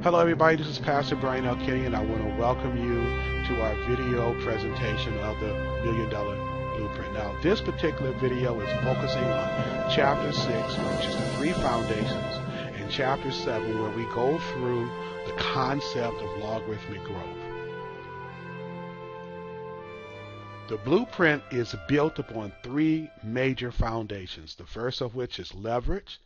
Hello everybody, this is Pastor Brian L. Kenny and I want to welcome you to our video presentation of the Million Dollar Blueprint. Now this particular video is focusing on Chapter 6, which is the 3 foundations, and Chapter 7 where we go through the concept of logarithmic growth. The blueprint is built upon 3 major foundations, the first of which is leverage,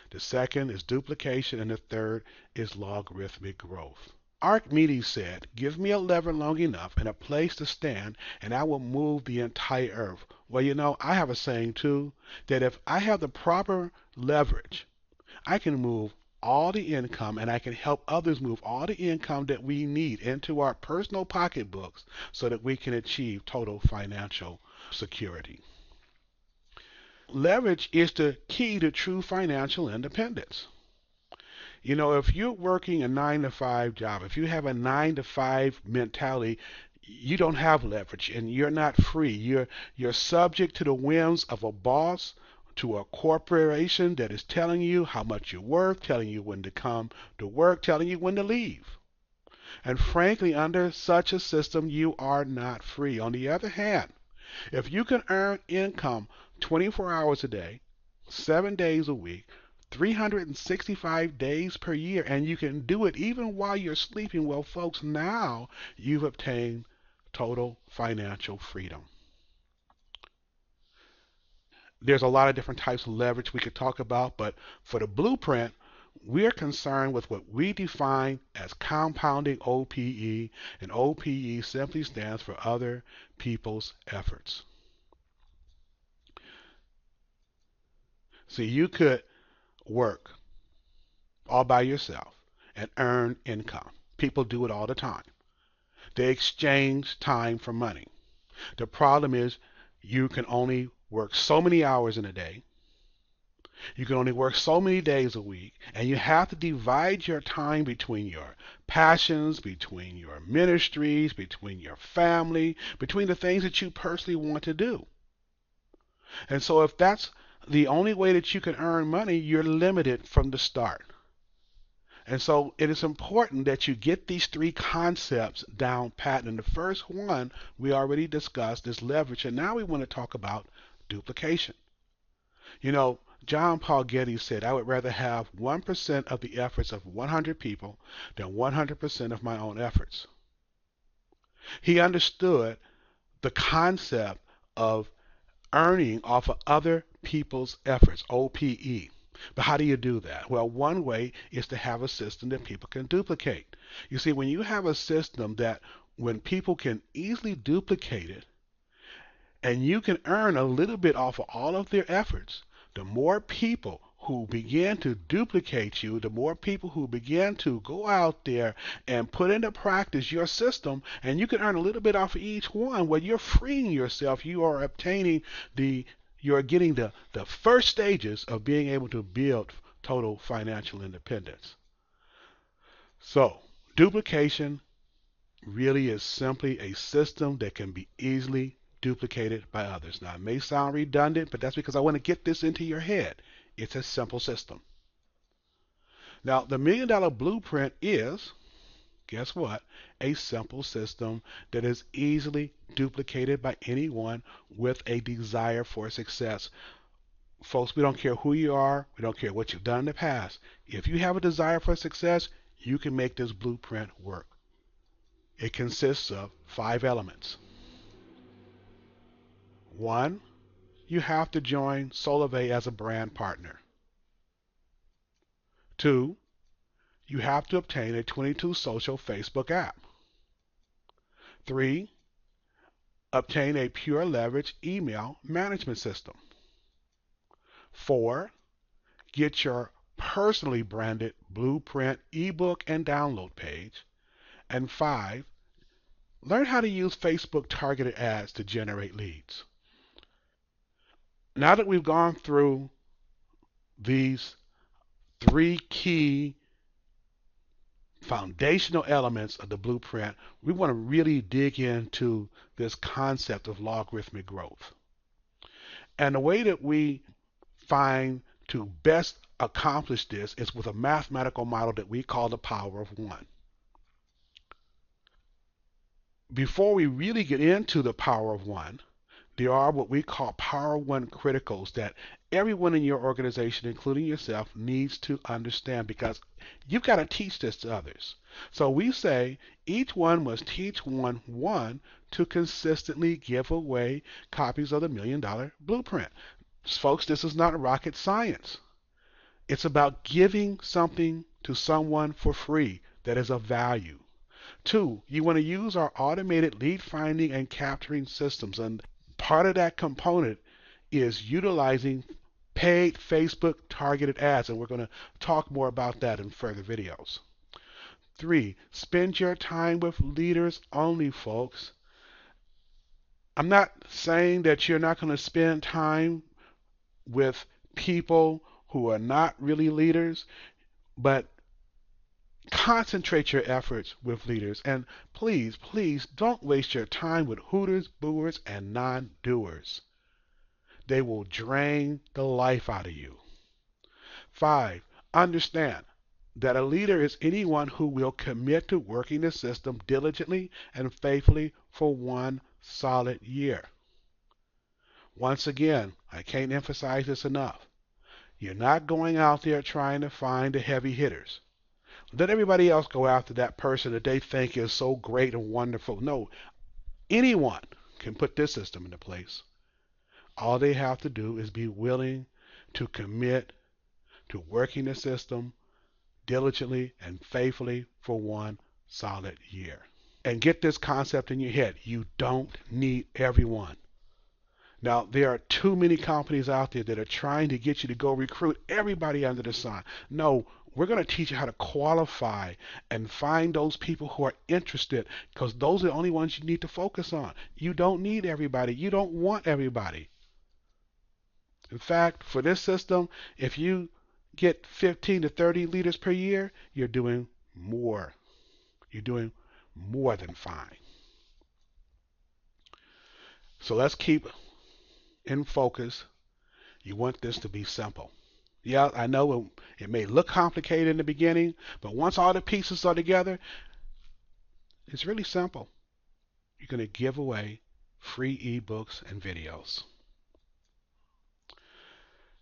the second is duplication, and the third is logarithmic growth. Archimedes said, "Give me a lever long enough and a place to stand, and I will move the entire earth." Well, you know, I have a saying too, that if I have the proper leverage, I can move all the income and I can help others move all the income that we need into our personal pocketbooks so that we can achieve total financial security. Leverage is the key to true financial independence. You know, if you're working a 9-to-5 job, if you have a 9-to-5 mentality, you don't have leverage and you're not free. You're subject to the whims of a boss, to a corporation that is telling you how much you're worth, telling you when to come to work, telling you when to leave. And frankly, under such a system, you are not free. On the other hand, if you can earn income 24 hours a day, 7 days a week, 365 days per year, and you can do it even while you're sleeping, well, folks, now you've obtained total financial freedom. There's a lot of different types of leverage we could talk about, but for the blueprint, we're concerned with what we define as compounding OPE, and OPE simply stands for other people's efforts. See, you could work all by yourself and earn income. People do it all the time. They exchange time for money. The problem is you can only work so many hours in a day. You can only work so many days a week, and you have to divide your time between your passions, between your ministries, between your family, between the things that you personally want to do. And so if that's the only way that you can earn money, you're limited from the start. And so it is important that you get these 3 concepts down pat. And the first one we already discussed is leverage, and now we want to talk about duplication. You know, John Paul Getty said, "I would rather have 1% of the efforts of 100 people than 100% of my own efforts." He understood the concept of earning off of other people's efforts, OPE. But how do you do that? Well, one way is to have a system that people can duplicate. You see, when you have a system that when people can easily duplicate it, and you can earn a little bit off of all of their efforts, the more people who begin to duplicate you, the more people who begin to go out there and put into practice your system, and you can earn a little bit off of each one. Well, you're freeing yourself. You are obtaining you're getting the first stages of being able to build total financial independence. So, duplication really is simply a system that can be easily duplicated by others. Now, it may sound redundant, but that's because I want to get this into your head. It's a simple system. Now, the Million Dollar Blueprint is, guess what? A simple system that is easily duplicated by anyone with a desire for success. Folks, we don't care who you are. We don't care what you've done in the past. If you have a desire for success, you can make this blueprint work. It consists of 5 elements. 1, you have to join Solavei as a brand partner. 2, you have to obtain a 22 social Facebook app. 3, obtain a pure leverage email management system. 4, get your personally branded blueprint ebook and download page. And 5, learn how to use Facebook targeted ads to generate leads. Now that we've gone through these 3 key foundational elements of the blueprint, we want to really dig into this concept of logarithmic growth. And the way that we find to best accomplish this is with a mathematical model that we call the power of one. Before we really get into the power of one, there are what we call power one criticals that everyone in your organization, including yourself, needs to understand because you've got to teach this to others. So we say each one must teach one to consistently give away copies of the $1,000,000 Blueprint. Folks, this is not rocket science. It's about giving something to someone for free that is of value. Two, you want to use our automated lead finding and capturing systems. And part of that component is utilizing paid Facebook targeted ads. And we're going to talk more about that in further videos. Three, spend your time with leaders only, folks. I'm not saying that you're not going to spend time with people who are not really leaders, but concentrate your efforts with leaders. And please don't waste your time with hooters, booers, and non-doers. They will drain the life out of you. 5, understand that a leader is anyone who will commit to working the system diligently and faithfully for 1 solid year. Once again, I can't emphasize this enough. You're not going out there trying to find the heavy hitters. Let everybody else go after that person that they think is so great and wonderful. No, anyone can put this system into place. All they have to do is be willing to commit to working the system diligently and faithfully for 1 solid year. And get this concept in your head. You don't need everyone. Now, there are too many companies out there that are trying to get you to go recruit everybody under the sun. No, we're going to teach you how to qualify and find those people who are interested because those are the only ones you need to focus on. You don't need everybody. You don't want everybody. In fact, for this system, if you get 15 to 30 leaders per year, you're doing more. You're doing more than fine. So let's keep in focus. You want this to be simple. Yeah, I know it may look complicated in the beginning, but once all the pieces are together, it's really simple. You're going to give away free ebooks and videos.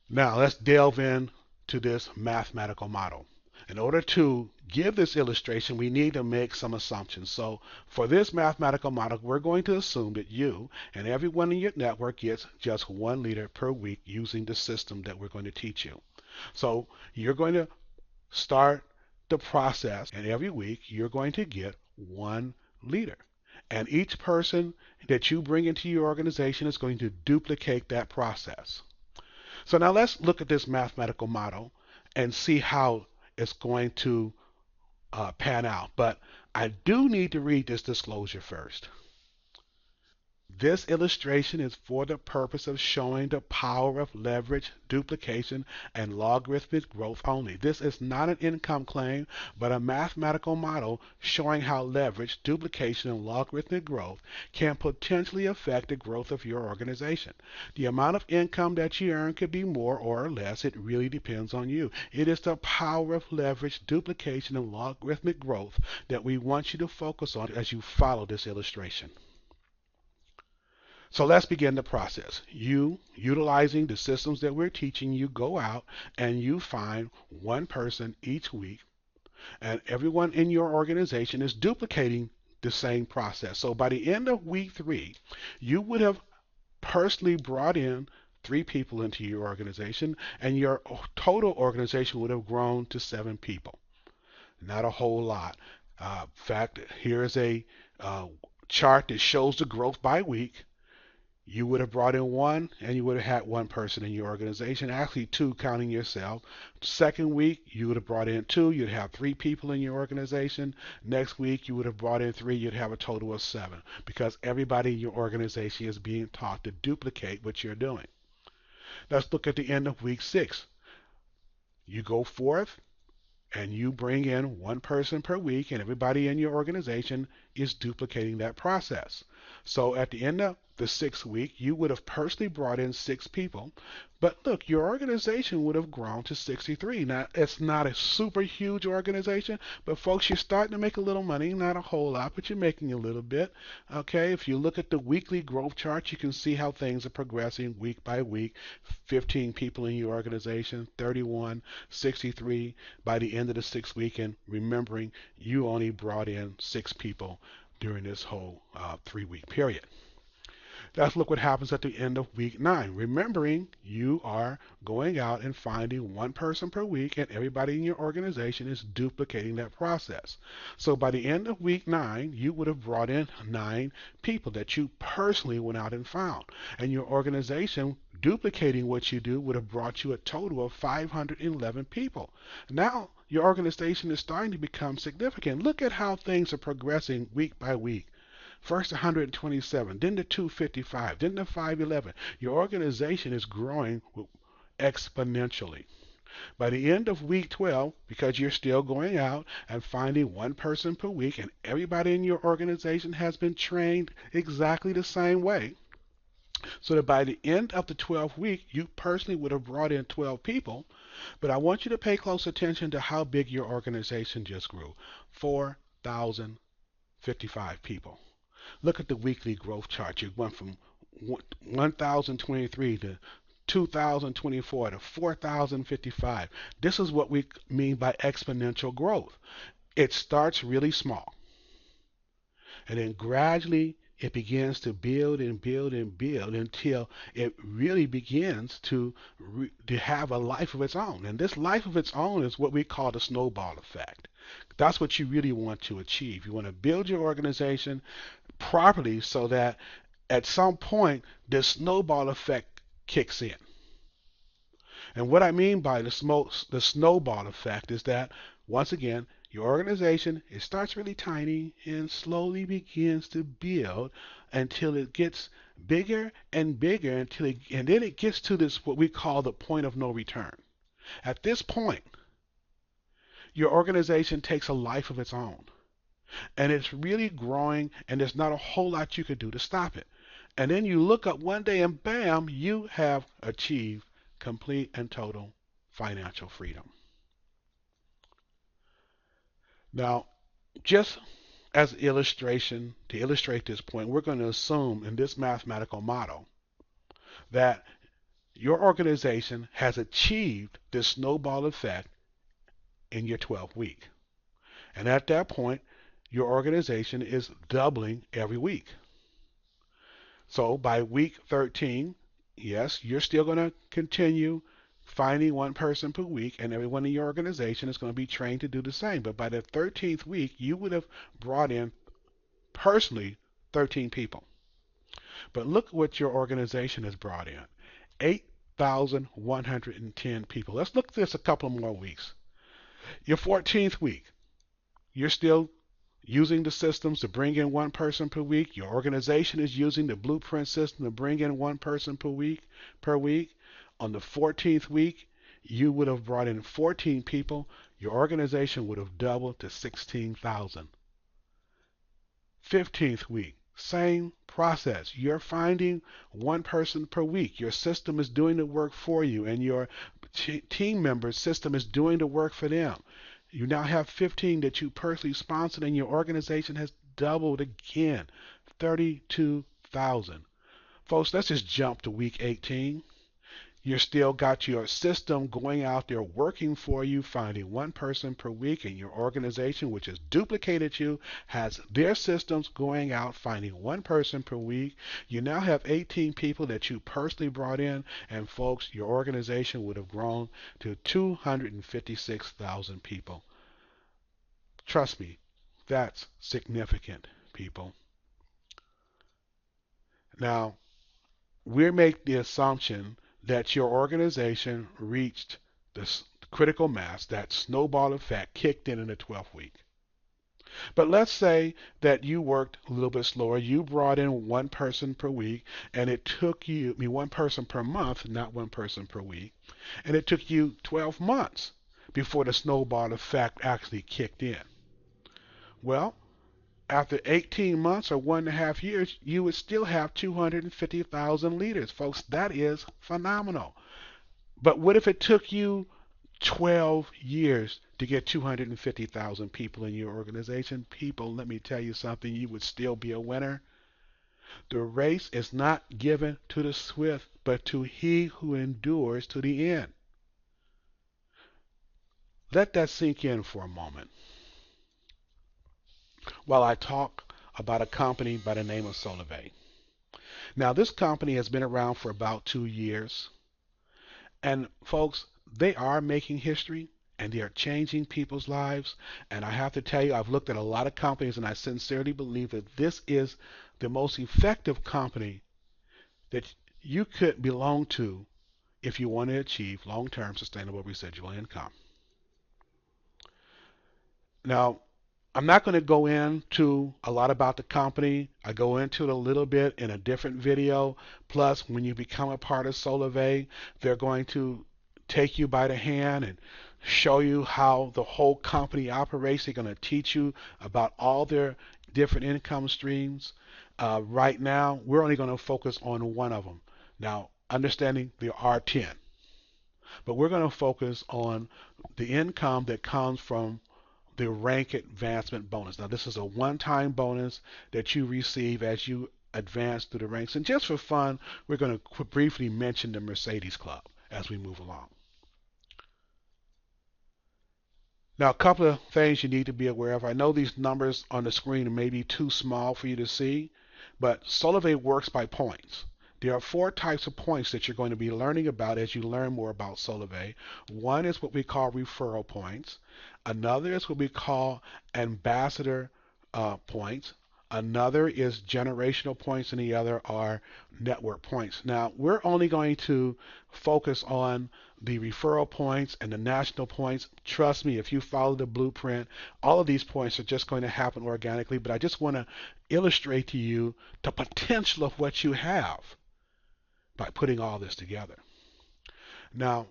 Now let's delve into this mathematical model. In order to give this illustration, we need to make some assumptions. So for this mathematical model, we're going to assume that you and everyone in your network gets just 1 leader per week using the system that we're going to teach you. So you're going to start the process, and every week you're going to get 1 leader. And each person that you bring into your organization is going to duplicate that process. So now let's look at this mathematical model and see how it's going to pan out. But I do need to read this disclosure first. This illustration is for the purpose of showing the power of leverage, duplication, and logarithmic growth only. This is not an income claim, but a mathematical model showing how leverage, duplication, and logarithmic growth can potentially affect the growth of your organization. The amount of income that you earn could be more or less. It really depends on you. It is the power of leverage, duplication, and logarithmic growth that we want you to focus on as you follow this illustration. So let's begin the process. You, utilizing the systems that we're teaching you, go out and you find 1 person each week, and everyone in your organization is duplicating the same process. So by the end of week 3, you would have personally brought in 3 people into your organization, and your total organization would have grown to 7 people. Not a whole lot. In fact, here's a chart that shows the growth by week. You would have brought in 1, and you would have had 1 person in your organization, actually 2 counting yourself. Second week, you would have brought in 2, you'd have 3 people in your organization. Next week, you would have brought in 3, you'd have a total of 7, because everybody in your organization is being taught to duplicate what you're doing. Let's look at the end of week 6. You go forth, and you bring in 1 person per week, and everybody in your organization is duplicating that process. So at the end of the 6th week, you would have personally brought in 6 people. But look, your organization would have grown to 63. Now, it's not a super huge organization, but folks, you're starting to make a little money. Not a whole lot, but you're making a little bit. Okay, if you look at the weekly growth chart, you can see how things are progressing week by week. 15 people in your organization, 31, 63 by the end of the 6th week. And remembering, you only brought in 6 people during this whole 3-week period. Let's look what happens at the end of week 9. Remembering, you are going out and finding one person per week, and everybody in your organization is duplicating that process. So by the end of week 9, you would have brought in 9 people that you personally went out and found. And your organization, duplicating what you do, would have brought you a total of 511 people. Now, your organization is starting to become significant. Look at how things are progressing week by week. First 127, then the 255, then the 511. Your organization is growing exponentially. By the end of week 12, because you're still going out and finding one person per week, and everybody in your organization has been trained exactly the same way, so that by the end of the 12th week, you personally would have brought in 12 people. But I want you to pay close attention to how big your organization just grew. 4,055 people. Look at the weekly growth chart. You went from 1,023 to 2,024 to 4,055. This is what we mean by exponential growth. It starts really small, and then gradually it begins to build and build and build until it really begins to have a life of its own. And this life of its own is what we call the snowball effect. That's what you really want to achieve. You want to build your organization properly so that at some point the snowball effect kicks in. And what I mean by the snowball effect is that, once again, your organization, it starts really tiny and slowly begins to build until it gets bigger and bigger and then it gets to this what we call the point of no return. At this point, your organization takes a life of its own, and it's really growing, and there's not a whole lot you could do to stop it. And then you look up one day and bam, you have achieved complete and total financial freedom. Now, just as illustration, to illustrate this point, we're going to assume in this mathematical model that your organization has achieved this snowball effect in your 12th week. And at that point, your organization is doubling every week. So by week 13, yes, you're still going to continue finding one person per week, and everyone in your organization is going to be trained to do the same. But by the 13th week, you would have brought in personally 13 people. But look what your organization has brought in. 8,110 people. Let's look at this a couple more weeks. Your 14th week, you're still using the systems to bring in one person per week. Your organization is using the blueprint system to bring in one person per week. On the 14th week, you would have brought in 14 people. Your organization would have doubled to 16,000. 15th week, same process. You're finding one person per week. Your system is doing the work for you, and your team member's system is doing the work for them. You now have 15 that you personally sponsored, and your organization has doubled again, 32,000. Folks, let's just jump to week 18. You still got your system going out there working for you, finding one person per week, and your organization, which has duplicated you, has their systems going out, finding one person per week. You now have 18 people that you personally brought in, and folks, your organization would have grown to 256,000 people. Trust me, that's significant, people. Now, we make the assumption that your organization reached this critical mass, that snowball effect kicked in the 12th week. But let's say that you worked a little bit slower. You brought in one person per week, and it took you, one person per month, not one person per week, and it took you 12 months before the snowball effect actually kicked in. Well, after 18 months or 1.5 years, you would still have 250,000 leaders. Folks, that is phenomenal. But what if it took you 12 years to get 250,000 people in your organization? People, let me tell you something, you would still be a winner. The race is not given to the swift, but to he who endures to the end. Let that sink in for a moment while I talk about a company by the name of Solavei. Now, this company has been around for about 2 years. And folks, they are making history and they are changing people's lives. And I have to tell you, I've looked at a lot of companies and I sincerely believe that this is the most effective company that you could belong to if you want to achieve long-term sustainable residual income. Now, I'm not going to go into a lot about the company. I go into it a little bit in a different video. Plus, when you become a part of Solavei, they're going to take you by the hand and show you how the whole company operates. They're going to teach you about all their different income streams. Right now, we're only going to focus on one of them. Now, understanding there are 10, but we're going to focus on the income that comes from the rank advancement bonus. Now, this is a one-time bonus that you receive as you advance through the ranks. And just for fun, we're going to briefly mention the Mercedes Club as we move along. Now, a couple of things you need to be aware of. I know these numbers on the screen may be too small for you to see, but Solavei works by points. There are 4 types of points that you're going to be learning about as you learn more about Solavei. One is what we call referral points. Another is what we call ambassador points. Another is generational points, and the other are network points. Now, we're only going to focus on the referral points and the national points. Trust me, if you follow the blueprint, all of these points are just going to happen organically, but I just want to illustrate to you the potential of what you have by putting all this together. Now,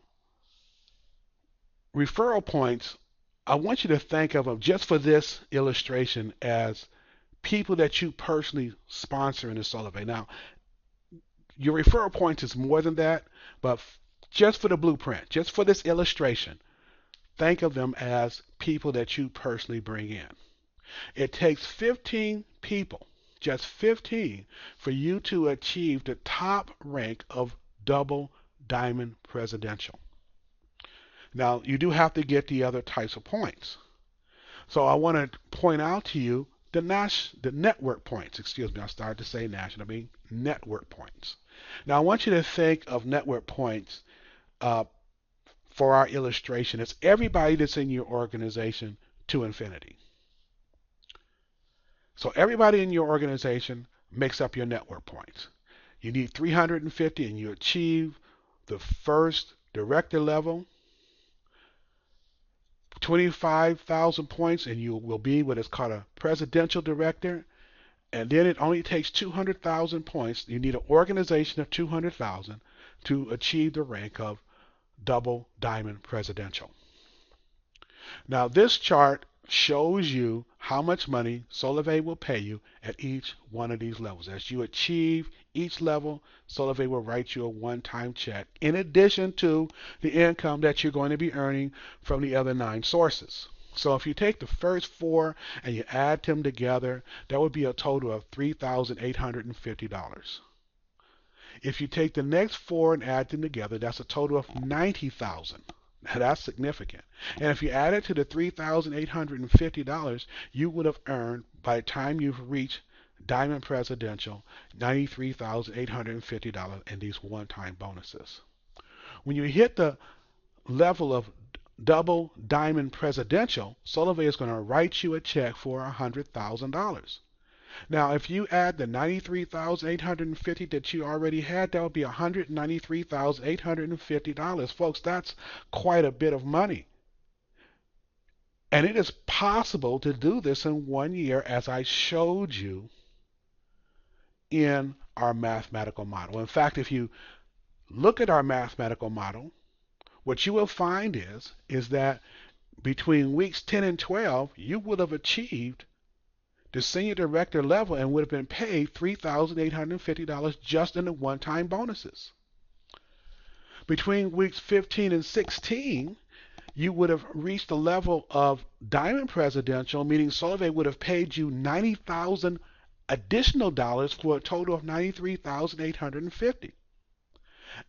referral points, I want you to think of them just for this illustration as people that you personally sponsor in the Solavei. Now, your referral points is more than that, but just for the blueprint, just for this illustration, think of them as people that you personally bring in. It takes 15 people, just 15, for you to achieve the top rank of double diamond presidential. Now, you do have to get the other types of points. So I want to point out to you the network points. Excuse me, I started to say national, I mean network points. Now, I want you to think of network points for our illustration. It's everybody that's in your organization to infinity. So everybody in your organization makes up your network points. You need 350 and you achieve the first director level, 25,000 points, and you will be what is called a presidential director. And then it only takes 200,000 points. You need an organization of 200,000 to achieve the rank of double diamond presidential. Now, this chart shows you how much money Solavei will pay you at each one of these levels. As you achieve each level, Solavei will write you a one-time check in addition to the income that you're going to be earning from the other 9 sources. So if you take the first 4 and you add them together, that would be a total of $3,850. If you take the next 4 and add them together, that's a total of $90,000. Now that's significant. And if you add it to the $3,850, you would have earned, by the time you've reached Diamond Presidential, $93,850 in these one-time bonuses. When you hit the level of double Diamond Presidential, Solavei is going to write you a check for $100,000. Now, if you add the $93,850 that you already had, that would be $193,850. Folks, that's quite a bit of money. And it is possible to do this in 1 year, as I showed you in our mathematical model. In fact, if you look at our mathematical model, what you will find is that between weeks 10 and 12, you would have achieved the senior director level and would have been paid $3,850 just in the one-time bonuses. Between weeks 15 and 16, you would have reached the level of Diamond Presidential, meaning Solavei would have paid you $90,000 additional dollars for a total of $93,850.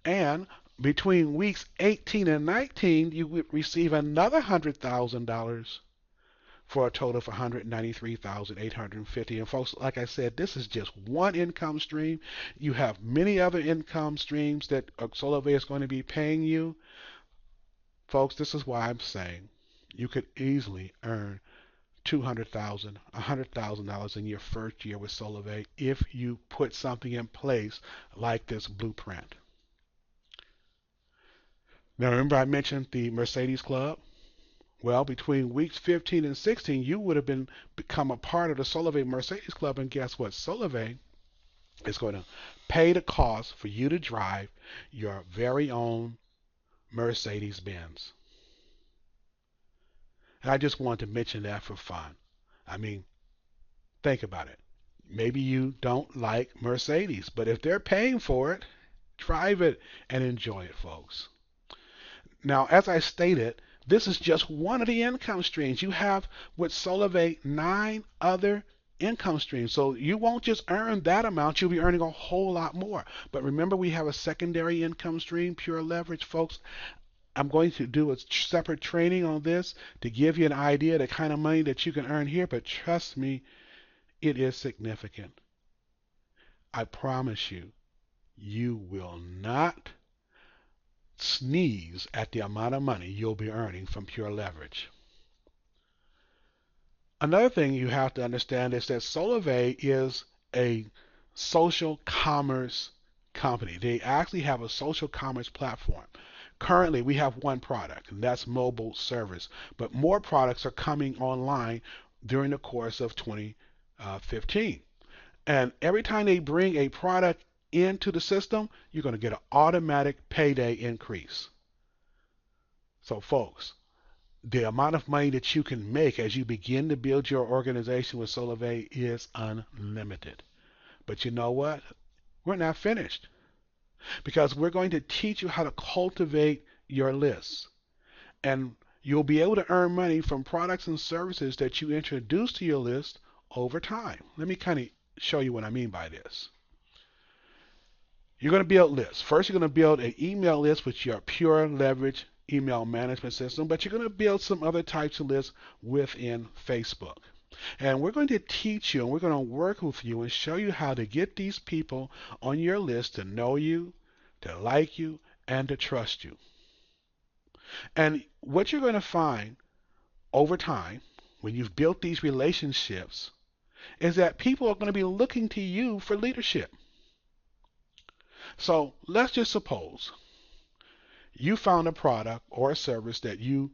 And between weeks 18 and 19, you would receive another $100,000 for a total of $193,850. And folks, like I said, this is just one income stream. You have many other income streams that Solavei is going to be paying you. Folks, this is why I'm saying you could easily earn $200,000, $100,000 in your first year with Solavei if you put something in place like this blueprint. Now, remember I mentioned the Mercedes Club? Well, between weeks 15 and 16, you would have become a part of the Solavei Mercedes Club, and guess what? Solavei is going to pay the cost for you to drive your very own Mercedes Benz. And I just wanted to mention that for fun. I mean, think about it. Maybe you don't like Mercedes, but if they're paying for it, drive it and enjoy it, folks. Now, as I stated, this is just one of the income streams. You have with Solavei 9 other income streams. So you won't just earn that amount, you'll be earning a whole lot more. But remember, we have a secondary income stream, pure leverage, folks. I'm going to do a separate training on this to give you an idea of the kind of money that you can earn here, but trust me, it is significant. I promise you, you will not sneeze at the amount of money you'll be earning from pure leverage. Another thing you have to understand is that Solavei is a social commerce company. They actually have a social commerce platform. Currently, we have one product, and that's mobile service, but more products are coming online during the course of 2015. And every time they bring a product into the system, you're going to get an automatic payday increase. So, folks, the amount of money that you can make as you begin to build your organization with Solavei is unlimited. But you know what? We're not finished, because we're going to teach you how to cultivate your lists. And you'll be able to earn money from products and services that you introduce to your list over time. Let me kind of show you what I mean by this. You're going to build lists. First, you're going to build an email list with your pure leverage email management system, but you're going to build some other types of lists within Facebook. And we're going to teach you, and we're going to work with you and show you how to get these people on your list to know you, to like you, and to trust you. And what you're going to find over time, when you've built these relationships, is that people are going to be looking to you for leadership. So let's just suppose you found a product or a service that you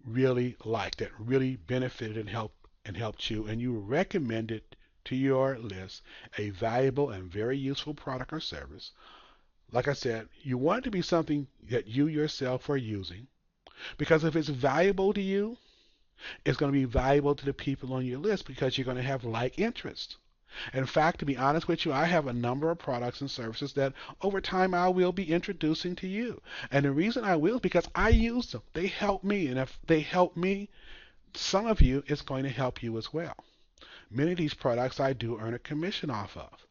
really liked, that really benefited and helped you, and you recommended to your list a valuable and very useful product or service. Like I said, you want it to be something that you yourself are using, because if it's valuable to you, it's going to be valuable to the people on your list, because you're going to have like interests. In fact, to be honest with you, I have a number of products and services that over time I will be introducing to you. And the reason I will is because I use them. They help me. And if they help me, some of you, it's going to help you as well. Many of these products I do earn a commission off of.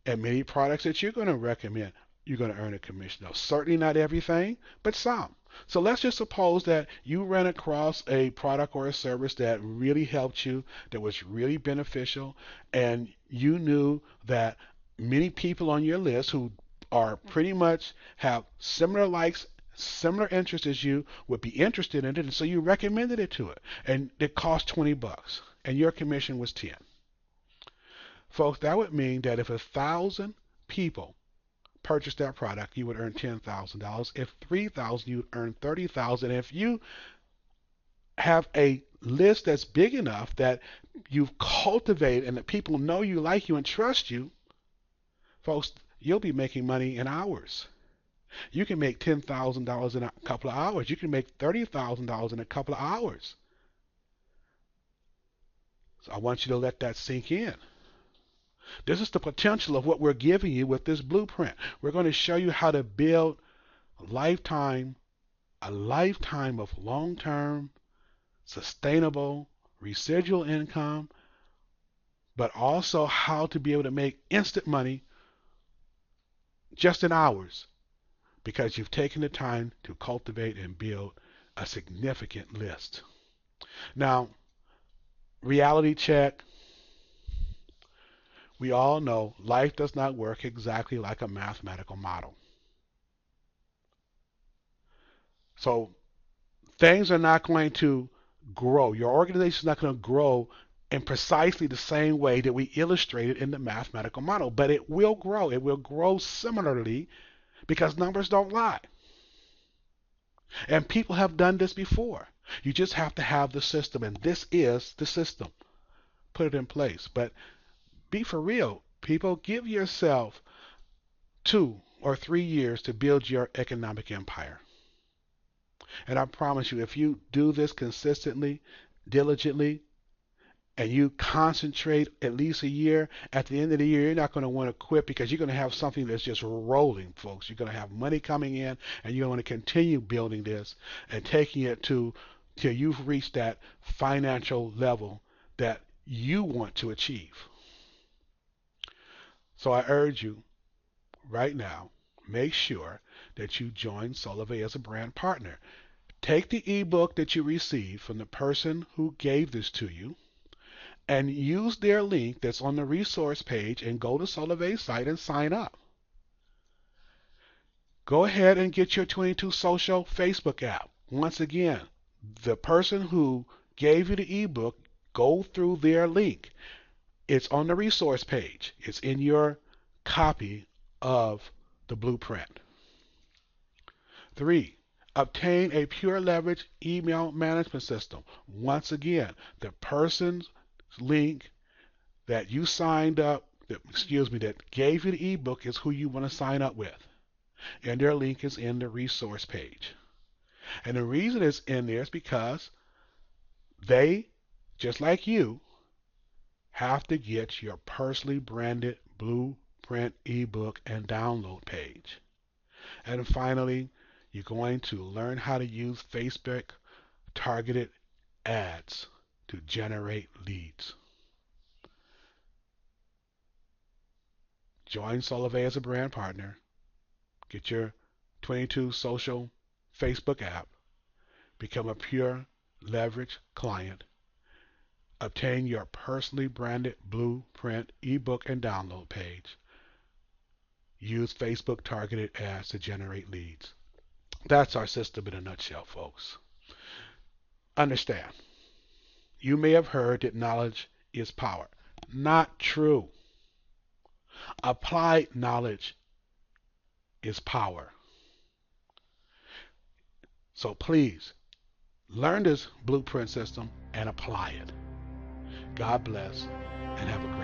And many products that you're going to recommend, you're going to earn a commission of. Certainly not everything, but some. So let's just suppose that you ran across a product or a service that really helped you, that was really beneficial, and you knew that many people on your list who are pretty much have similar likes, similar interests as you would be interested in it, and so you recommended it to it, and it cost $20, and your commission was 10. Folks, that would mean that if 1,000 people purchase that product, you would earn $10,000. If 3,000, you would earn $30,000. If you have a list that's big enough that you've cultivated and that people know you, like you, and trust you, folks, you'll be making money in hours. You can make $10,000 in a couple of hours. You can make $30,000 in a couple of hours. So I want you to let that sink in. This is the potential of what we're giving you with this blueprint. We're going to show you how to build a lifetime of long-term, sustainable, residual income, but also how to be able to make instant money just in hours because you've taken the time to cultivate and build a significant list. Now, reality check. We all know life does not work exactly like a mathematical model. So things are not going to grow. Your organization is not going to grow in precisely the same way that we illustrated in the mathematical model, but it will grow. It will grow similarly because numbers don't lie. And people have done this before. You just have to have the system, and this is the system. Put it in place. But be for real, people. Give yourself 2 or 3 years to build your economic empire. And I promise you, if you do this consistently, diligently, and you concentrate at least a year, at the end of the year, you're not going to want to quit because you're going to have something that's just rolling, folks. You're going to have money coming in, and you're going to continue building this and taking it till you've reached that financial level that you want to achieve. So I urge you right now, make sure that you join Solavei as a brand partner. Take the ebook that you received from the person who gave this to you and use their link that's on the resource page and go to Solavei's site and sign up. Go ahead and get your 22 Social Facebook app. Once again, the person who gave you the ebook, go through their link. It's on the resource page. It's in your copy of the blueprint. 3. Obtain a pure leverage email management system. Once again, the person's link that you signed up, that gave you the ebook is who you want to sign up with. And their link is in the resource page. And the reason it's in there is because they, just like you, have to get your personally branded blueprint ebook and download page. And finally, you're going to learn how to use Facebook targeted ads to generate leads. Join Solavei as a brand partner. Get your 22 Social Facebook app. Become a pure leverage client. Obtain your personally branded blueprint ebook and download page. Use Facebook targeted ads to generate leads. That's our system in a nutshell, folks. Understand, you may have heard that knowledge is power. Not true. Applied knowledge is power. So please, learn this blueprint system and apply it. God bless and have a